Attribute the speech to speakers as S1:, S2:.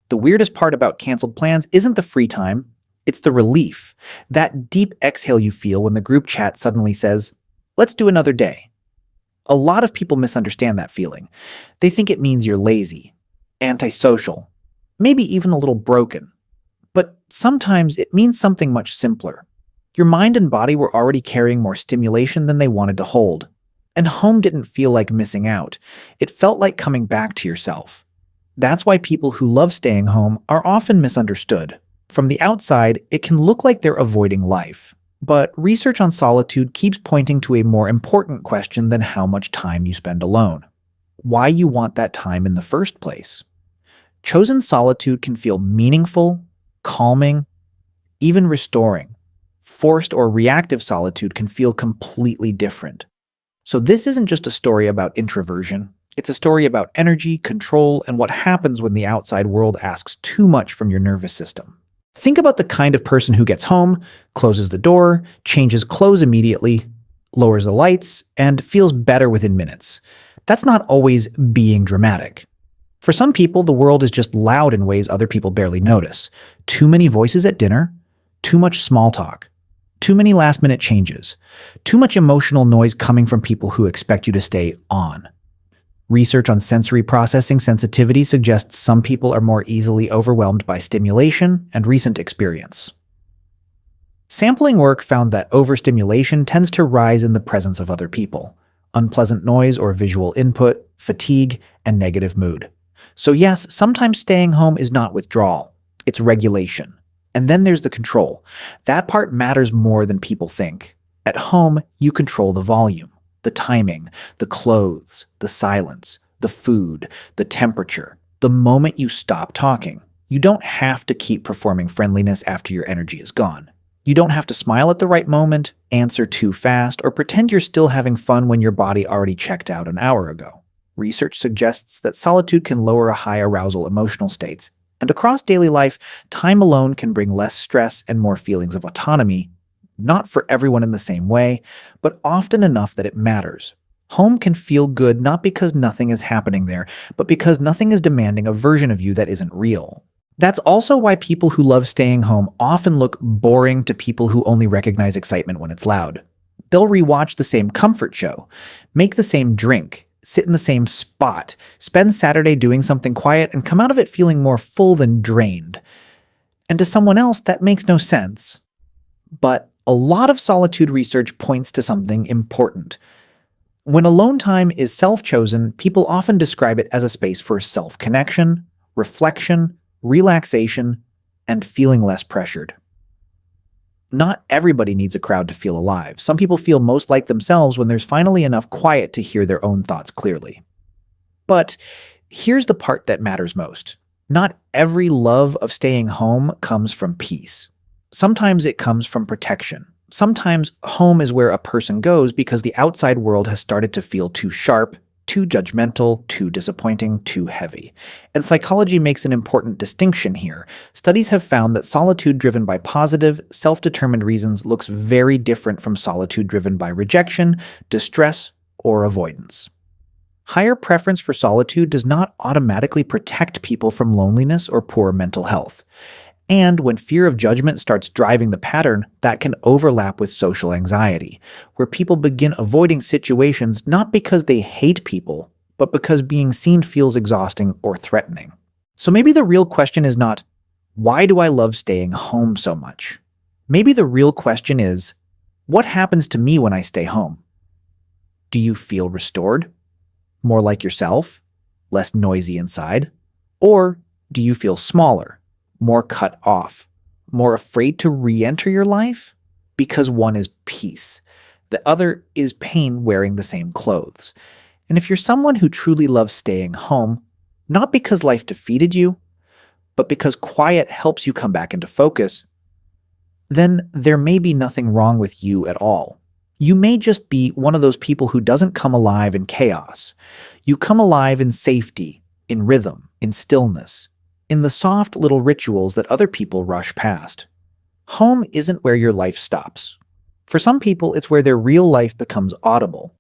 S1: The weirdest part about canceled plans isn't the free time, it's the relief. That deep exhale you feel when the group chat suddenly says, "Let's do another day." A lot of people misunderstand that feeling. They think it means you're lazy, antisocial, maybe even a little broken. But sometimes it means something much simpler. Your mind and body were already carrying more stimulation than they wanted to hold. And home didn't feel like missing out. It felt like coming back to yourself. That's why people who love staying home are often misunderstood. From the outside, it can look like they're avoiding life. But research on solitude keeps pointing to a more important question than how much time you spend alone. Why you want that time in the first place. Chosen solitude can feel meaningful, calming, even restoring. Forced or reactive solitude can feel completely different. So this isn't just a story about introversion. It's a story about energy, control, and what happens when the outside world asks too much from your nervous system. Think about the kind of person who gets home, closes the door, changes clothes immediately, lowers the lights, and feels better within minutes. That's not always being dramatic. For some people, the world is just loud in ways other people barely notice. Too many voices at dinner, too much small talk, too many last-minute changes, too much emotional noise coming from people who expect you to stay on. Research on sensory processing sensitivity suggests some people are more easily overwhelmed by stimulation and recent experience. Sampling work found that overstimulation tends to rise in the presence of other people, unpleasant noise or visual input, fatigue, and negative mood. So yes, sometimes staying home is not withdrawal, it's regulation. And then there's the control. That part matters more than people think. At home, you control the volume, the timing, the clothes, the silence, the food, the temperature, the moment you stop talking. You don't have to keep performing friendliness after your energy is gone. You don't have to smile at the right moment, answer too fast, or pretend you're still having fun when your body already checked out an hour ago. Research suggests that solitude can lower a high arousal emotional states, and across daily life, time alone can bring less stress and more feelings of autonomy, not for everyone in the same way, but often enough that it matters. Home can feel good not because nothing is happening there, but because nothing is demanding a version of you that isn't real. That's also why people who love staying home often look boring to people who only recognize excitement when it's loud. They'll rewatch the same comfort show, make the same drink, sit in the same spot, spend Saturday doing something quiet, and come out of it feeling more full than drained. And to someone else, that makes no sense. But a lot of solitude research points to something important. When alone time is self-chosen, people often describe it as a space for self-connection, reflection, relaxation, and feeling less pressured. Not everybody needs a crowd to feel alive. Some people feel most like themselves when there's finally enough quiet to hear their own thoughts clearly. But here's the part that matters most. Not every love of staying home comes from peace. Sometimes it comes from protection. Sometimes home is where a person goes because the outside world has started to feel too sharp, too judgmental, too disappointing, too heavy. And psychology makes an important distinction here. Studies have found that solitude driven by positive, self-determined reasons looks very different from solitude driven by rejection, distress, or avoidance. Higher preference for solitude does not automatically protect people from loneliness or poor mental health. And when fear of judgment starts driving the pattern, that can overlap with social anxiety, where people begin avoiding situations not because they hate people, but because being seen feels exhausting or threatening. So maybe the real question is not, why do I love staying home so much? Maybe the real question is, what happens to me when I stay home? Do you feel restored? More like yourself? Less noisy inside? Or do you feel smaller? More cut off, more afraid to re-enter your life? Because one is peace. The other is pain wearing the same clothes. And if you're someone who truly loves staying home, not because life defeated you, but because quiet helps you come back into focus, then there may be nothing wrong with you at all. You may just be one of those people who doesn't come alive in chaos. You come alive in safety, in rhythm, in stillness, in the soft little rituals that other people rush past. Home isn't where your life stops. For some people, it's where their real life becomes audible,